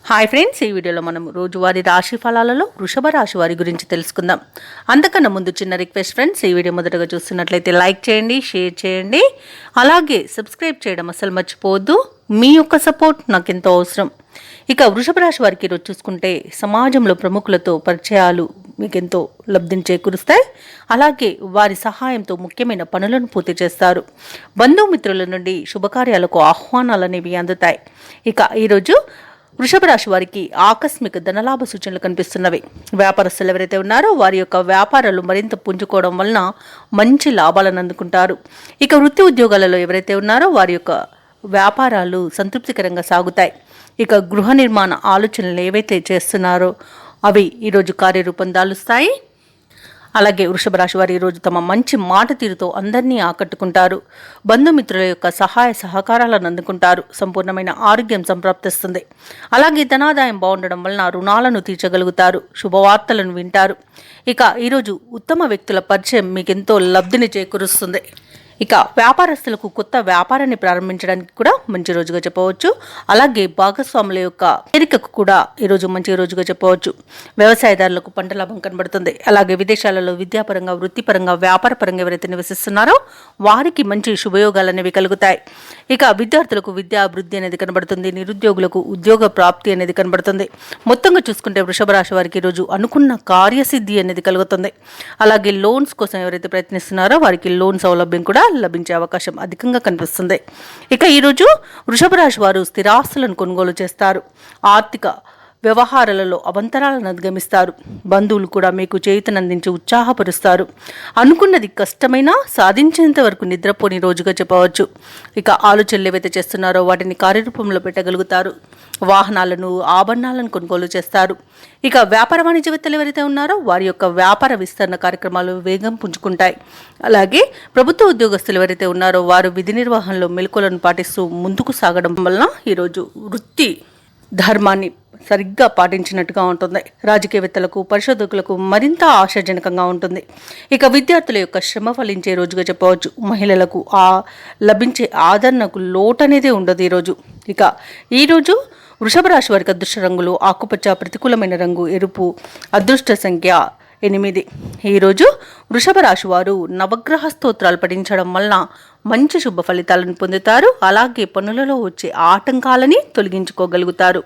Hi friends, ఈ వీడియోలో మనం రోజువారీ రాశి ఫలాలలో వృషభ రాశి వారి గురించి తెలుసుకుందాం. అంతకన్నా ముందు చిన్న రిక్వెస్ట్ ఫ్రెండ్స్, ఈ వీడియో మొదటగా చూస్తున్నట్లయితే లైక్ చేయండి, షేర్ చేయండి, అలాగే సబ్స్క్రైబ్ చేయడం అసలు మర్చిపోవద్దు. మీ యొక్క సపోర్ట్ నాకు ఎంతో అవసరం. ఇక వృషభ రాశి వారికి ఈరోజు చూసుకుంటే సమాజంలో ప్రముఖులతో పరిచయాలు మీకు ఎంతో లబ్ధిని చేకూరుస్తాయి. అలాగే వారి సహాయంతో ముఖ్యమైన పనులను పూర్తి చేస్తారు. బంధుమిత్రుల నుండి శుభకార్యాలకు ఆహ్వానాలు అనేవి అందుతాయి. ఇక ఈరోజు వృషభ రాశి వారికి ఆకస్మిక ధనలాభ సూచనలు కనిపిస్తున్నవి. వ్యాపారస్తులు ఎవరైతే ఉన్నారో వారి యొక్క వ్యాపారాలు మరింత పుంజుకోవడం వలన మంచి లాభాలను అందుకుంటారు. ఇక వృత్తి ఉద్యోగాలలో ఎవరైతే ఉన్నారో వారి యొక్క వ్యాపారాలు సంతృప్తికరంగా సాగుతాయి. ఇక గృహ నిర్మాణ ఆలోచనలు ఏవైతే చేస్తున్నారో అవి ఈరోజు కార్యరూపం దాలుస్తాయి. అలాగే వృషభ రాశి వారు ఈరోజు తమ మంచి మాట తీరుతో అందరినీ ఆకట్టుకుంటారు. బంధుమిత్రుల యొక్క సహాయ సహకారాలను అందుకుంటారు. సంపూర్ణమైన ఆరోగ్యం సంప్రాప్తిస్తుంది. అలాగే ధనాదాయం బాగుండడం వలన రుణాలను తీర్చగలుగుతారు. శుభవార్తలను వింటారు. ఇక ఈరోజు ఉత్తమ వ్యక్తుల పరిచయం మీకు ఎంతో లబ్ధిని చేకూరుస్తుంది. ఇక వ్యాపారస్తులకు కొత్త వ్యాపారాన్ని ప్రారంభించడానికి కూడా మంచి రోజుగా చెప్పవచ్చు. అలాగే భాగస్వాముల యొక్క చేరికకు కూడా ఈరోజు మంచి రోజుగా చెప్పవచ్చు. వ్యవసాయదారులకు పంట లాభం కనబడుతుంది. అలాగే విదేశాలలో విద్యాపరంగా, వృత్తిపరంగా, వ్యాపారపరంగా ఎవరైతే నివసిస్తున్నారో వారికి మంచి శుభయోగాలు అనేవి కలుగుతాయి. ఇక విద్యార్థులకు విద్యా అభివృద్ధి అనేది కనబడుతుంది. నిరుద్యోగులకు ఉద్యోగ ప్రాప్తి అనేది కనబడుతుంది. మొత్తంగా చూసుకుంటే వృషభ రాశి వారికి ఈరోజు అనుకున్న కార్యసిద్ధి అనేది కలుగుతుంది. అలాగే లోన్స్ కోసం ఎవరైతే ప్రయత్నిస్తున్నారో వారికి లోన్ సౌలభ్యం కూడా లభించే అవకాశం అధికంగా కనిపిస్తుంది. ఇక ఈరోజు వృషభ రాశి వారు స్థిరాస్తులను కొనుగోలు చేస్తారు. ఆర్థిక వ్యవహారాలలో అవంతరాలను అధిగమిస్తారు. బంధువులు కూడా మీకు చేయుతనందించి ఉత్సాహపరుస్తారు. అనుకున్నది కష్టమైనా సాధించేంత వరకు నిద్రపోని రోజుగా చెప్పవచ్చు. ఇక ఆలోచనలు ఏవైతే చేస్తున్నారో వాటిని కార్యరూపంలో పెట్టగలుగుతారు. వాహనాలను, ఆభరణాలను కొనుగోలు చేస్తారు. ఇక వ్యాపార వాణిజ్యవేత్తలు ఎవరైతే ఉన్నారో వారి యొక్క వ్యాపార విస్తరణ కార్యక్రమాలు వేగం పుంజుకుంటాయి. అలాగే ప్రభుత్వ ఉద్యోగస్తులు ఎవరైతే ఉన్నారో వారు విధి నిర్వహణలో మెలకువలను పాటిస్తూ ముందుకు సాగడం వలన ఈరోజు వృత్తి ధర్మాన్ని సరిగ్గా పాటించినట్టుగా ఉంటుంది. రాజకీయవేత్తలకు, పరిశోధకులకు మరింత ఆశాజనకంగా ఉంటుంది. ఇక విద్యార్థుల యొక్క శ్రమ ఫలించే రోజుగా చెప్పవచ్చు. మహిళలకు లభించే ఆదరణకు లోటు అనేది ఉండదు ఈరోజు. ఇక ఈరోజు వృషభ రాశి వారికి అదృష్ట రంగులు ఆకుపచ్చ, ప్రతికూలమైన రంగు ఎరుపు, అదృష్ట సంఖ్య 8. ఈరోజు వృషభ రాశి వారు నవగ్రహ స్తోత్రాలు పఠించడం వలన మంచి శుభ ఫలితాలను పొందుతారు. అలాగే పనులలో వచ్చే ఆటంకాలని తొలగించుకోగలుగుతారు.